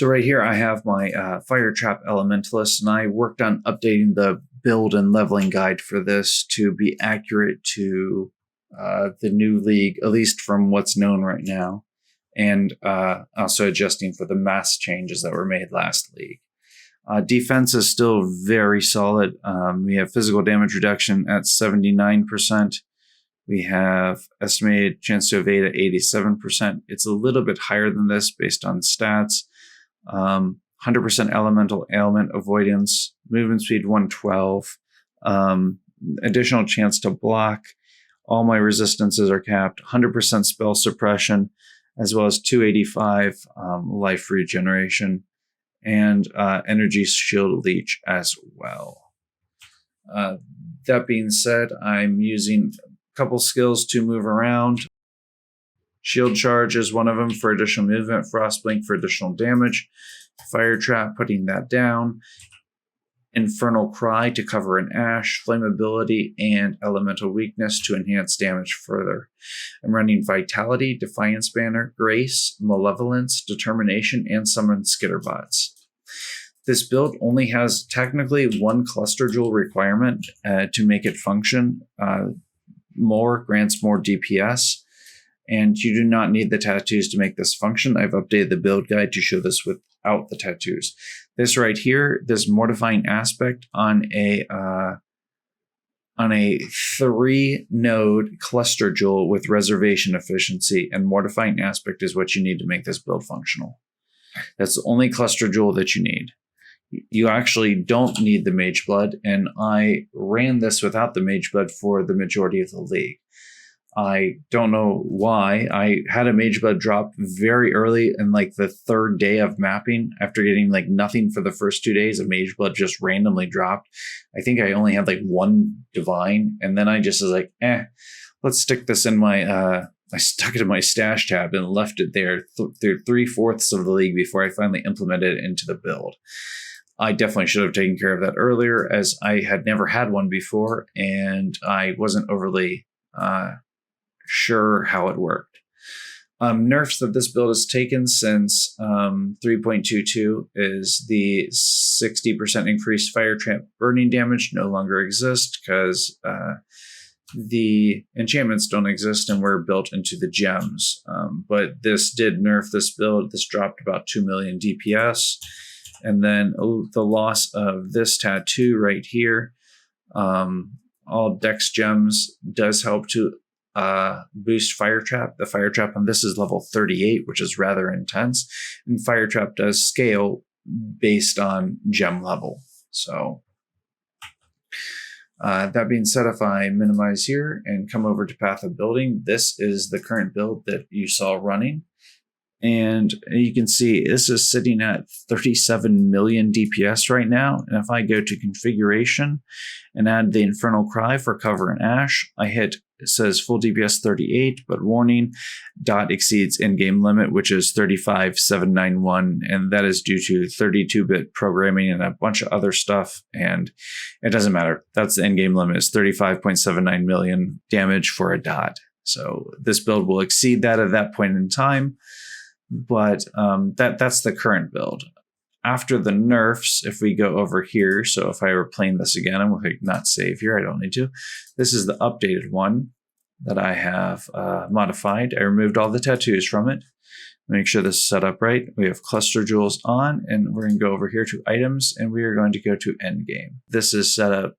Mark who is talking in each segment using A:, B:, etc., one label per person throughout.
A: So right here I have my Firetrap Elementalist, and I worked on updating the build and leveling guide for this to be accurate to the new league, at least from what's known right now, and also adjusting for the mass changes that were made last league. Defense is still very solid. We have physical damage reduction at 79%. We have estimated chance to evade at 87%. It's a little bit higher than this based on stats. 100% elemental ailment avoidance, movement speed 112, additional chance to block. All my resistances are capped, 100% spell suppression, as well as 285 life regeneration, and energy shield leech as well. That being said, I'm using a couple skills to move around. Shield Charge is one of them for additional movement, Frostblink for additional damage, Firetrap, putting that down, Infernal Cry to cover an ash, Flammability, and Elemental Weakness to enhance damage further. I'm running Vitality, Defiance Banner, Grace, Malevolence, Determination, and Summon Skitterbots. This build only has technically one Cluster Jewel requirement to make it function. More grants more DPS. And you do not need the tattoos to make this function. I've updated the build guide to show this without the tattoos. This right here, this mortifying aspect on a 3-node cluster jewel with reservation efficiency, and mortifying aspect is what you need to make this build functional. That's the only cluster jewel that you need. You actually don't need the mageblood, and I ran this without the mageblood for the majority of the league. I don't know why. I had a mageblood drop very early in like the 3rd day of mapping. After getting like nothing for the first 2 days, a mageblood just randomly dropped. I think I only had like 1 divine, and then I just was like, let's stick this in my I stuck it in my stash tab and left it there through 3/4 of the league before I finally implemented it into the build. I definitely should have taken care of that earlier, as I had never had one before and I wasn't overly sure how it worked. Nerfs that this build has taken since 3.22 is the 60% increased Firetrap burning damage no longer exists because the enchantments don't exist and were built into the gems. But this did nerf this build. This dropped about 2 million DPS. And then the loss of this tattoo right here, all Dex gems, does help to boost Firetrap. The Firetrap on this is level 38, which is rather intense. And Firetrap does scale based on gem level. So that being said, if I minimize here and come over to Path of Building, this is the current build that you saw running. And you can see this is sitting at 37 million DPS right now. And if I go to configuration and add the Infernal Cry for cover and ash, it says full DPS 38, but warning, dot exceeds in-game limit, which is 35,791. And that is due to 32-bit programming and a bunch of other stuff. And it doesn't matter. That's the in-game limit, is 35.79 million damage for a dot. So this build will exceed that at that point in time. But that's the current build. After the nerfs, if we go over here, so if I were playing this again, I'm going to not save here, I don't need to. This is the updated one that I have modified. I removed all the tattoos from it. Make sure this is set up right. We have cluster jewels on, and we're going to go over here to items, and we are going to go to endgame. This is set up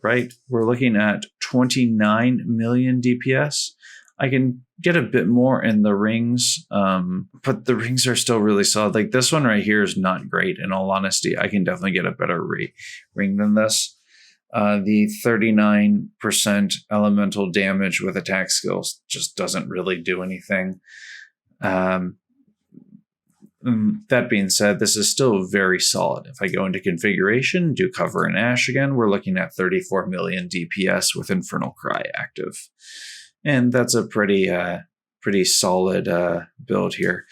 A: right. We're looking at 29 million DPS. I can get a bit more in the rings, but the rings are still really solid. Like this one right here is not great, in all honesty. I can definitely get a better ring than this. The 39% elemental damage with attack skills just doesn't really do anything. That being said, this is still very solid. If I go into configuration, do cover and ash again, we're looking at 34 million DPS with Infernal Cry active. And that's a pretty solid build here.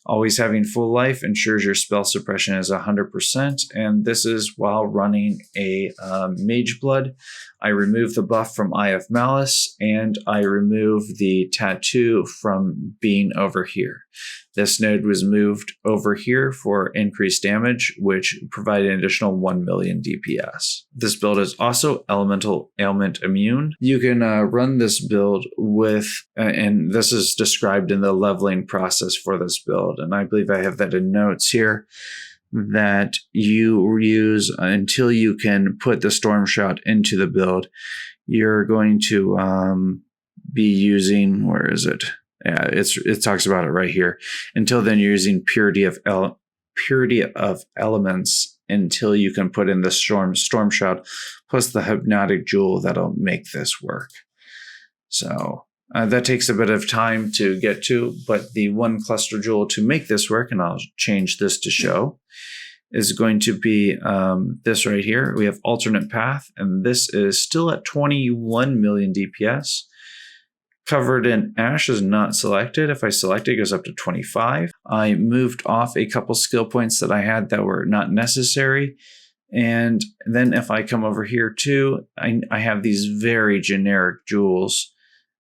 A: Always having full life ensures your spell suppression is 100%, and this is while running a mageblood. I remove the buff from Eye of Malice, and I remove the tattoo from being over here. This node was moved over here for increased damage, which provided an additional 1 million DPS. This build is also elemental ailment immune. You can run this build with, and this is described in the leveling process for this build, and I believe I have that in notes here, that you use until you can put the Storm Shout into the build. You're going to be using, where is it? Yeah, it talks about it right here. Until then, you're using Purity of Elements until you can put in the Storm Shout plus the Hypnotic Jewel that'll make this work. So that takes a bit of time to get to, but the one cluster jewel to make this work, and I'll change this to show, is going to be this right here. We have Alternate Path, and this is still at 21 million DPS. Covered in Ash is not selected. If I select it, it goes up to 25. I moved off a couple skill points that I had that were not necessary. And then if I come over here too, I have these very generic jewels.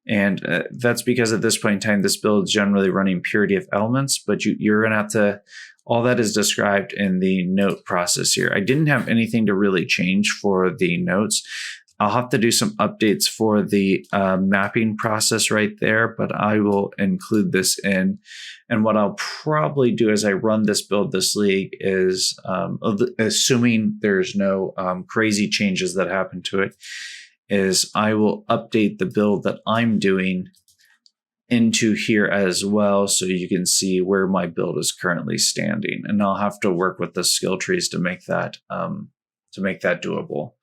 A: And that's because at this point in time, this build is generally running Purity of Elements, but you're going to have to, all that is described in the note process here. I didn't have anything to really change for the notes. I'll have to do some updates for the mapping process right there, but I will include this in. And what I'll probably do as I run this build, this league, is assuming there's no crazy changes that happen to it, is I will update the build that I'm doing into here as well, so you can see where my build is currently standing. And I'll have to work with the skill trees to make that doable.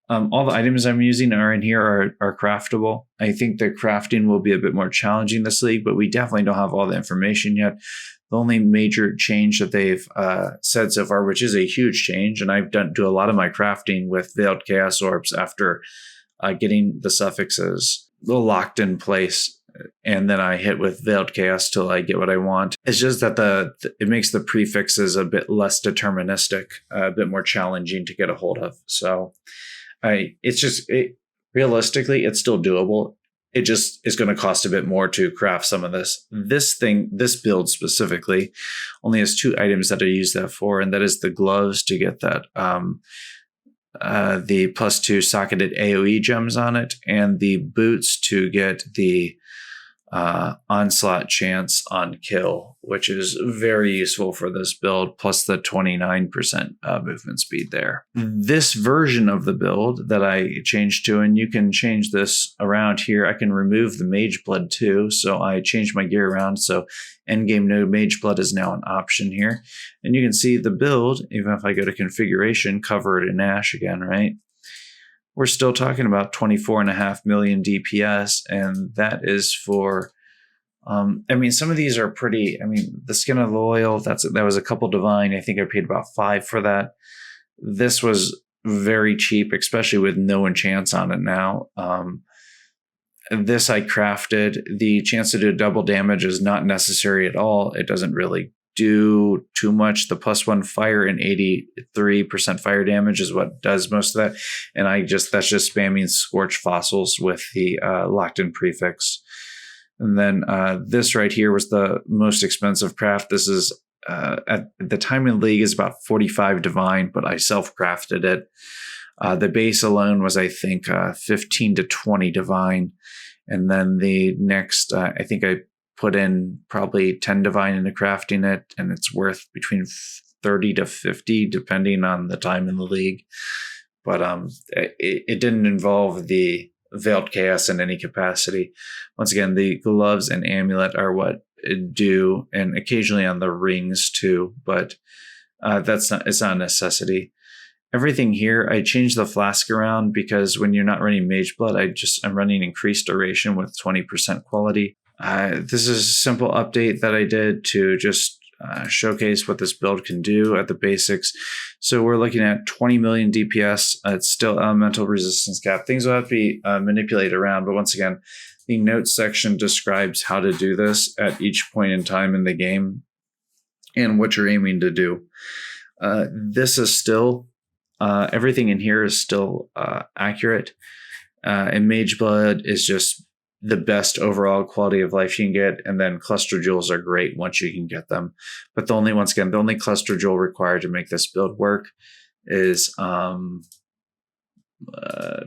A: All the items I'm using are in here are craftable. I think the crafting will be a bit more challenging this league, but we definitely don't have all the information yet. The only major change that they've said so far, which is a huge change, and I've do a lot of my crafting with Veiled Chaos Orbs after getting the suffixes locked in place, and then I hit with Veiled Chaos till I get what I want. It's just that it makes the prefixes a bit less deterministic, a bit more challenging to get a hold of. So realistically, it's still doable. It just is going to cost a bit more to craft some of this. This build specifically only has 2 items that I use that for, and that is the gloves to get that the +2 socketed AoE gems on it, and the boots to get the onslaught chance on kill, which is very useful for this build, plus the 29% movement speed there. This version of the build that I changed to, and you can change this around here, I can remove the mageblood too, so I changed my gear around, so endgame node mageblood is now an option here. And you can see the build, even if I go to configuration, cover it in ash again, right? We're still talking about 24.5 million DPS, and that is for, some of these are pretty, the Skin of the Loyal, that was a couple divine. I think I paid about 5 for that. This was very cheap, especially with no enchants on it now. This I crafted. The chance to do double damage is not necessary at all. It doesn't really do too much. The +1 fire and 83% fire damage is what does most of that. And that's just spamming Scorch Fossils with the locked in prefix. And then this right here was the most expensive craft. This is at the time in League is about 45 divine, but I self-crafted it. The base alone was, I think, 15 to 20 divine. And then the next, I think I put in probably 10 divine into crafting it, and it's worth between 30 to 50 depending on the time in the league. But it didn't involve the Veiled Chaos in any capacity. Once again, the gloves and amulet are what it do, and occasionally on the rings too, but it's not a necessity. Everything here, I changed the flask around because when you're not running mageblood, I'm running increased duration with 20% quality. This is a simple update that I did to just showcase what this build can do at the basics. So we're looking at 20 million DPS. It's still elemental resistance cap. Things will have to be manipulated around, but once again, the notes section describes how to do this at each point in time in the game. and what you're aiming to do. This is still, everything in here is still accurate. And mageblood is just the best overall quality of life you can get. And then cluster jewels are great once you can get them. But the only cluster jewel required to make this build work is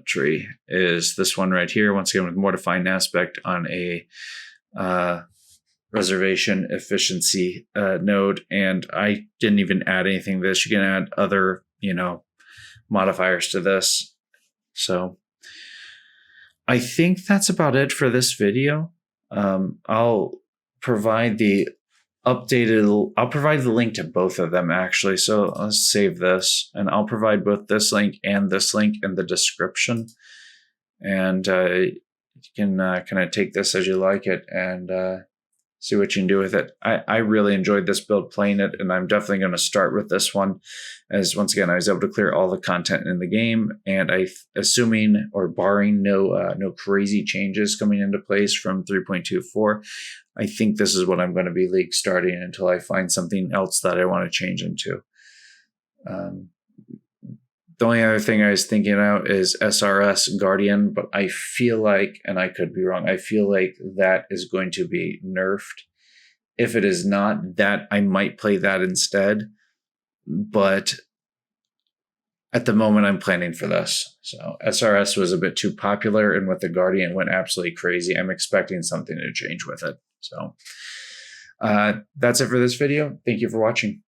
A: tree is this one right here. Once again, with more defined aspect on a reservation efficiency node. And I didn't even add anything to this. You can add other, modifiers to this. So I think that's about it for this video. I'll provide the link to both of them actually. So let's save this, and I'll provide both this link and this link in the description. And you can kind of take this as you like it and see what you can do with it. I really enjoyed this build playing it, and I'm definitely going to start with this one, as once again I was able to clear all the content in the game, and assuming or barring no crazy changes coming into place from 3.24, I think this is what I'm going to be league starting until I find something else that I want to change into. The only other thing I was thinking about is SRS Guardian, but I feel like, and I could be wrong, I feel like that is going to be nerfed. If it is not, that I might play that instead. But at the moment, I'm planning for this. So SRS was a bit too popular, and with the Guardian went absolutely crazy. I'm expecting something to change with it. So that's it for this video. Thank you for watching.